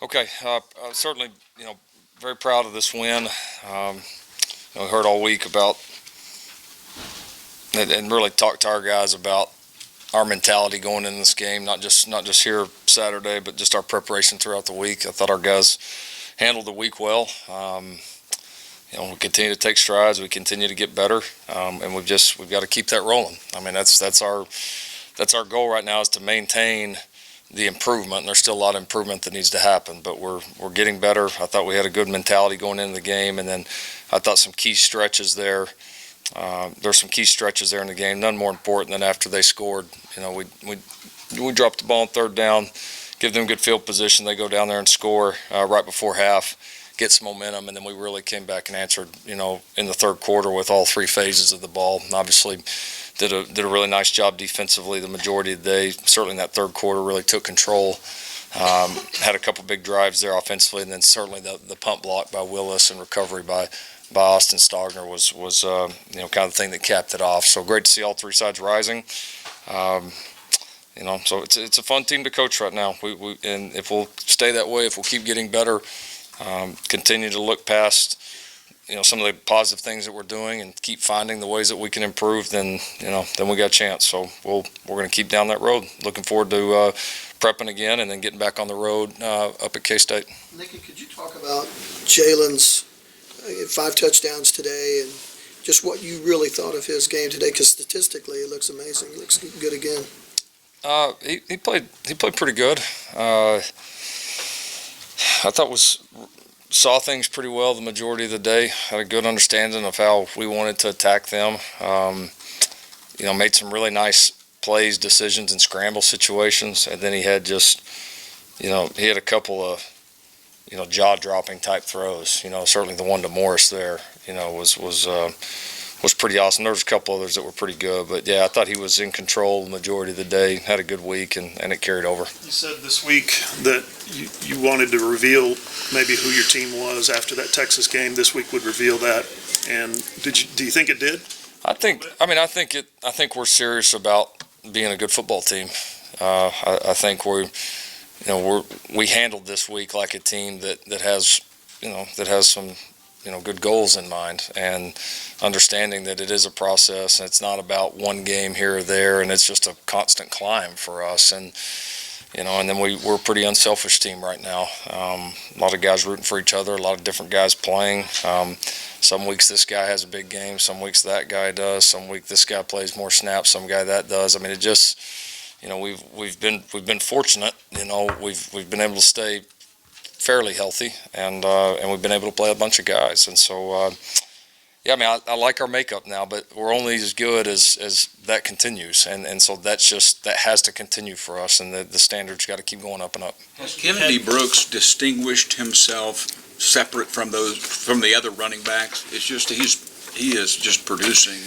Okay, certainly, very proud of this win. We heard all week about, and really talked to our guys about our mentality going into this game, not just here Saturday, but just our preparation throughout the week. I thought our guys handled the week well. We continue to take strides. We continue to get better, and we've got to keep that rolling. I mean, that's our goal right now, is to maintain the improvement. And there's still a lot of improvement that needs to happen, but we're getting better. I thought we had a good mentality going into the game, and then I thought some key stretches there. There's some key stretches there in the game. None more important than after they scored. We dropped the ball on third down, give them good field position. They go down there and score right before half, get some momentum, and then we really came back and answered. In the third quarter with all three phases of the ball. And obviously, did a really nice job defensively the majority of the day. Certainly in that third quarter, really took control. Had a couple big drives there offensively, and then certainly the punt block by Willis and recovery by Austin Stogner was kind of the thing that capped it off. So great to see all three sides rising. So it's a fun team to coach right now. And if we'll stay that way, if we'll keep getting better, continue to look past some of the positive things that we're doing and keep finding the ways that we can improve, then we got a chance. So we're going to keep down that road. Looking forward to prepping again and then getting back on the road up at K-State. Nikki, could you talk about Jalen's 5 touchdowns today and just what you really thought of his game today? Because statistically, it looks amazing. He looks good again. He played pretty good. I thought saw things pretty well the majority of the day. Had a good understanding of how we wanted to attack them. Made some really nice plays, decisions in scramble situations, and then he had he had a couple of jaw-dropping type throws. Certainly the one to Morris there, was pretty awesome. There was a couple others that were pretty good, but yeah, I thought he was in control the majority of the day. Had a good week, and it carried over. You said this week that you wanted to reveal maybe who your team was after that Texas game. This week would reveal that, and do you think it did? I think we're serious about being a good football team. I think we handled this week like a team that has some good goals in mind, and understanding that it is a process and it's not about one game here or there, and it's just a constant climb for us. And then we're a pretty unselfish team right now. A lot of guys rooting for each other, a lot of different guys playing. Some weeks this guy has a big game, some weeks that guy does, some week this guy plays more snaps, some guy that does. I mean, it just we've been fortunate. We've been able to stay fairly healthy, and we've been able to play a bunch of guys. And so, I like our makeup now, but we're only as good as that continues. And so that has to continue for us, and the standards got to keep going up and up. Has Kennedy Brooks distinguished himself separate from the other running backs? It's just he is just producing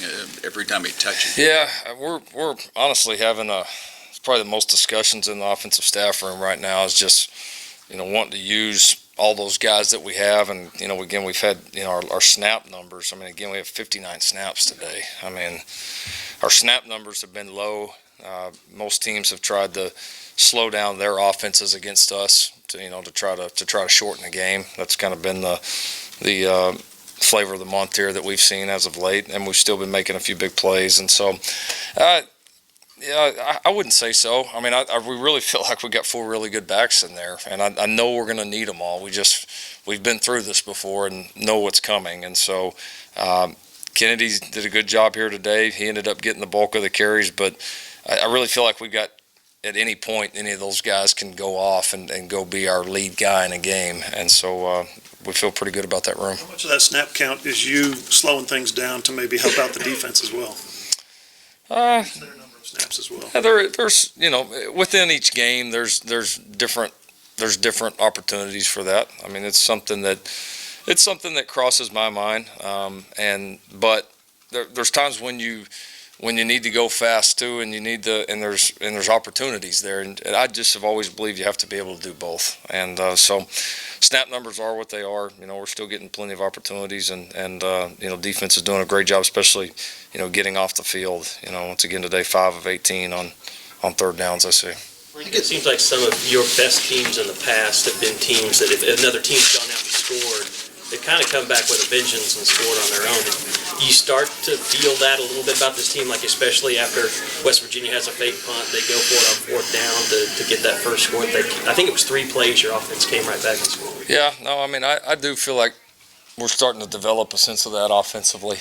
every time he touches. Yeah, we're honestly having it's probably the most discussions in the offensive staff room right now, is just wanting to use all those guys that we have. And, again, we've had, our snap numbers. I mean, again, we have 59 snaps today. I mean, our snap numbers have been low. Most teams have tried to slow down their offenses against us to try to shorten the game. That's kind of been the flavor of the month here that we've seen as of late, and we've still been making a few big plays. And so, I wouldn't say so. I mean, we really feel like we got 4 really good backs in there, and I know we're going to need them all. We've been through this before and know what's coming. And so Kennedy did a good job here today. He ended up getting the bulk of the carries, but I really feel like we got, at any point, any of those guys can go off and go be our lead guy in a game. And so we feel pretty good about that room. How much of that snap count is you slowing things down to maybe help out the defense as well? Snaps as well. There's within each game there's different opportunities for that. I mean, it's something that crosses my mind. But there's times when you need to go fast too, and there's opportunities there. And I just have always believed you have to be able to do both. And so snap numbers are what they are. We're still getting plenty of opportunities, and defense is doing a great job, especially getting off the field. Once again today, 5 of 18 on third downs, I see. It seems like some of your best teams in the past have been teams that if another team's gone out and scored, they kind of come back with a vengeance and scored on their own. You start to feel that a little bit about this team, like especially after West Virginia has a fake punt, they go for it on fourth down to get that first score. I think it was 3 plays your offense came right back and scored. Yeah, no, I mean, I do feel like we're starting to develop a sense of that offensively,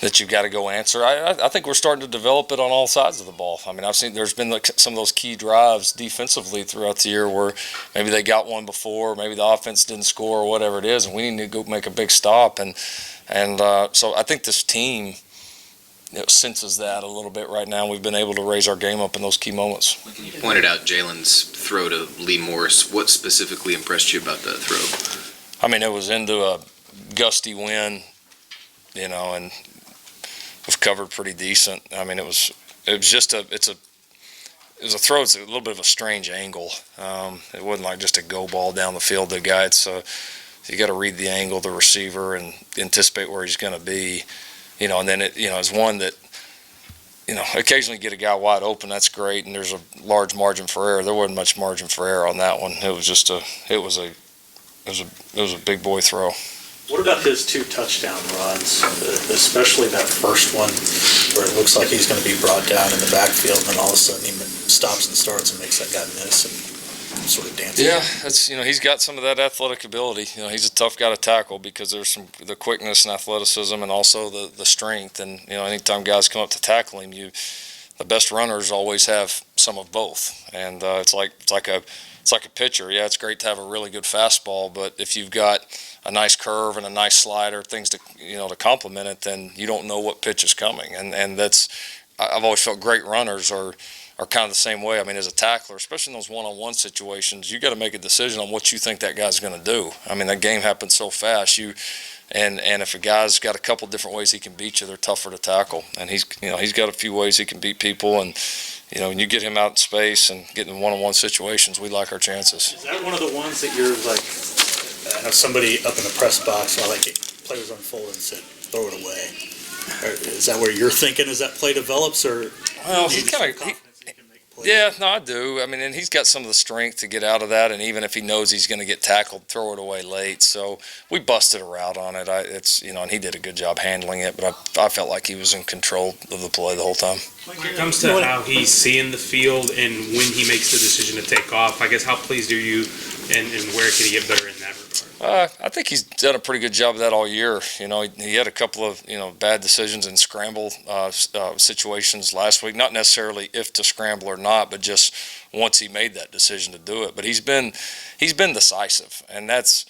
that you've got to go answer. I think we're starting to develop it on all sides of the ball. I mean, I've seen there's been like some of those key drives defensively throughout the year where maybe they got one before, maybe the offense didn't score or whatever it is, and we need to go make a big stop. And so I think this team senses that a little bit right now. We've been able to raise our game up in those key moments. You pointed out Jalen's throw to Lee Morris. What specifically impressed you about that throw? I mean, it was into a gusty wind, and was covered pretty decent. I mean, it was just a throw. It's a little bit of a strange angle. It wasn't like just a go ball down the field to the guy. So you got to read the angle, the receiver, and anticipate where he's going to be. And then it's one that, occasionally get a guy wide open. That's great, and there's a large margin for error. There wasn't much margin for error on that one. It was a big boy throw. What about his 2 touchdown runs, especially that first one where it looks like he's going to be brought down in the backfield, and then all of a sudden he stops and starts and makes that guy miss and sort of dances? Yeah, that's he's got some of that athletic ability. He's a tough guy to tackle because there's the quickness and athleticism and also the strength. And anytime guys come up to tackle him, the best runners always have some of both. And it's like a pitcher. Yeah, it's great to have a really good fastball, but if you've got a nice curve and a nice slider, things to to complement it, then you don't know what pitch is coming. And that's I've always felt great runners are kind of the same way. I mean, as a tackler, especially in those one-on-one situations, you got to make a decision on what you think that guy's going to do. I mean, that game happens so fast. And if a guy's got a couple different ways he can beat you, they're tougher to tackle. And he's got a few ways he can beat people. And when you get him out in space and get in one-on-one situations, we like our chances. Is that one of the ones that you're like, have somebody up in the press box while play was unfolding and said, throw it away? Or is that where you're thinking as that play develops, or? Well, he's kind of. Yeah, no, I do. I mean, and he's got some of the strength to get out of that, and even if he knows he's going to get tackled, throw it away late. So we busted a route on it. And he did a good job handling it, but I felt like he was in control of the play the whole time. When it comes to how he's seeing the field and when he makes the decision to take off, I guess how pleased are you, and where can he get better in that regard? I think he's done a pretty good job of that all year. He had a couple of bad decisions in scramble situations last week. Not necessarily if to scramble or not, but just once he made that decision to do it. But he's been decisive, and that's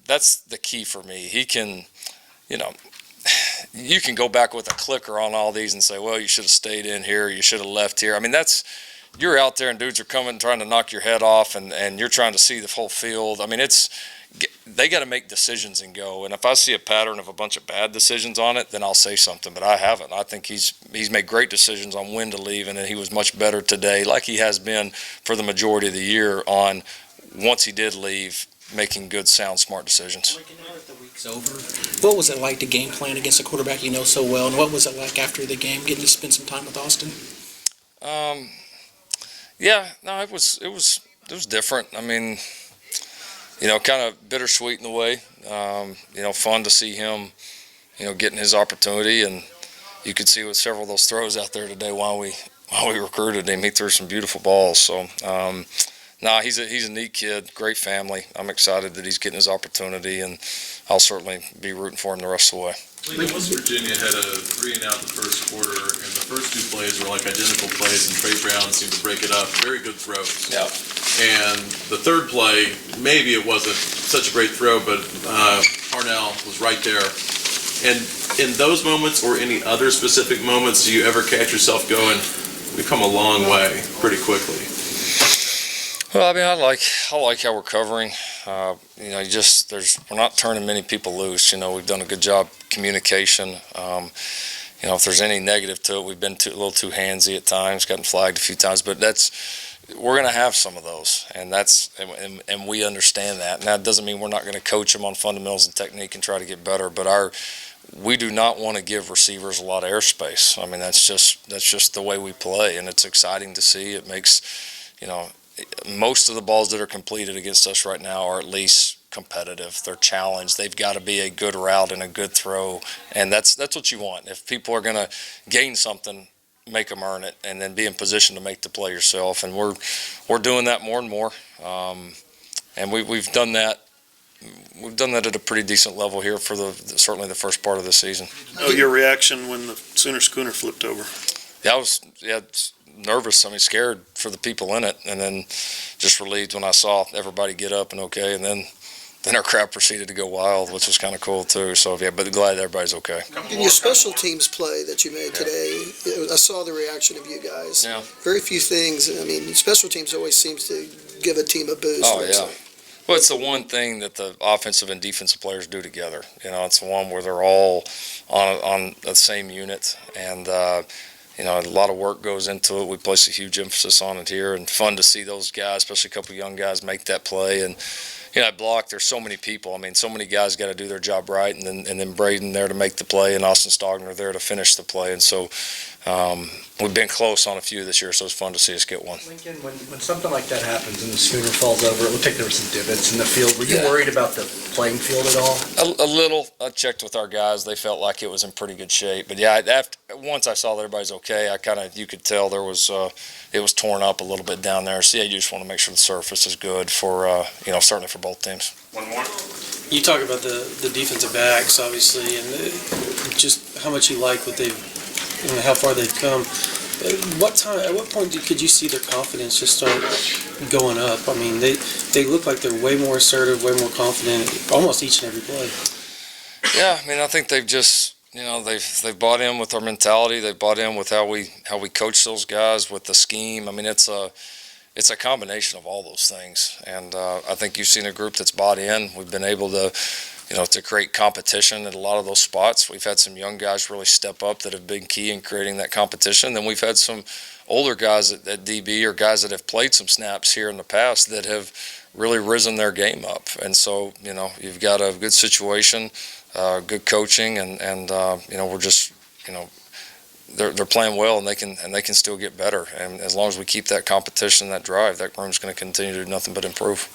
the key for me. He can, you can go back with a clicker on all these and say, well, you should have stayed in here, you should have left here. I mean, you're out there and dudes are coming trying to knock your head off, and you're trying to see the whole field. I mean, they got to make decisions and go. And if I see a pattern of a bunch of bad decisions on it, then I'll say something. But I haven't. I think he's made great decisions on when to leave, and he was much better today, like he has been for the majority of the year, on once he did leave, making good, sound, smart decisions. The week's over. What was it like to game plan against a quarterback you know so well, and what was it like after the game, getting to spend some time with Austin? Yeah, no, it was different. I mean, kind of bittersweet in the way. Fun to see him, getting his opportunity, and you could see with several of those throws out there today while we recruited him, he threw some beautiful balls. So, he's a neat kid, great family. I'm excited that he's getting his opportunity, and I'll certainly be rooting for him the rest of the way. West Virginia had a 3-and-out the first quarter, and the first 2 plays were like identical plays, and Trey Brown seemed to break it up. Very good throws. Yeah. And the third play, maybe it wasn't such a great throw, but Parnell was right there. And in those moments or any other specific moments, do you ever catch yourself going, we've come a long way pretty quickly? Well, I mean, I like how we're covering. We're not turning many people loose. We've done a good job communication. If there's any negative to it, we've been a little too handsy at times, gotten flagged a few times. But that's, we're going to have some of those, and and we understand that. And that doesn't mean we're not going to coach them on fundamentals and technique and try to get better, but we do not want to give receivers a lot of airspace. I mean, that's just the way we play, and it's exciting to see. It makes, most of the balls that are completed against us right now are at least competitive. They're challenged. They've got to be a good route and a good throw, and that's what you want. If people are going to gain something, make them earn it, and then be in position to make the play yourself. And we're doing that more and more, and we've done that. We've done that at a pretty decent level here for certainly the first part of the season. Oh, your reaction when the Sooner Schooner flipped over? Yeah, I was nervous. I mean, scared for the people in it, and then just relieved when I saw everybody get up and okay, and then our crowd proceeded to go wild, which was kind of cool too. So yeah, but glad everybody's okay. In your special teams play that you made today, I saw the reaction of you guys. Yeah. Very few things. I mean, special teams always seems to give a team a boost. Oh yeah. Well, it's the one thing that the offensive and defensive players do together. It's the one where they're all on the same unit, and a lot of work goes into it. We place a huge emphasis on it here, and fun to see those guys, especially a couple of young guys, make that play. And at block, there's so many people. I mean, so many guys got to do their job right, and then Braden there to make the play, and Austin Stogner there to finish the play. And so we've been close on a few this year, so it's fun to see us get one. Lincoln, when something like that happens and the Schooner falls over, it looked like there were some divots in the field. Were you worried about the playing field at all? A little. I checked with our guys. They felt like it was in pretty good shape. But yeah, once I saw that everybody's okay, you could tell there was it was torn up a little bit down there. So yeah, you just want to make sure the surface is good for certainly for both teams. One more. You talk about the defensive backs, obviously, and just how much you like what they've, how far they've come. At what point could you see their confidence just start going up? I mean, they look like they're way more assertive, way more confident, almost each and every play. Yeah, I mean, I think they've just, they've bought in with our mentality. They've bought in with how we coach those guys, with the scheme. I mean, it's a combination of all those things, and I think you've seen a group that's bought in. We've been able to, to create competition at a lot of those spots. We've had some young guys really step up that have been key in creating that competition. Then we've had some older guys at DB, or guys that have played some snaps here in the past, that have really risen their game up. And so, you've got a good situation, good coaching, and we're just, they're playing well, and they can still get better. And as long as we keep that competition, that drive, that room's going to continue to do nothing but improve.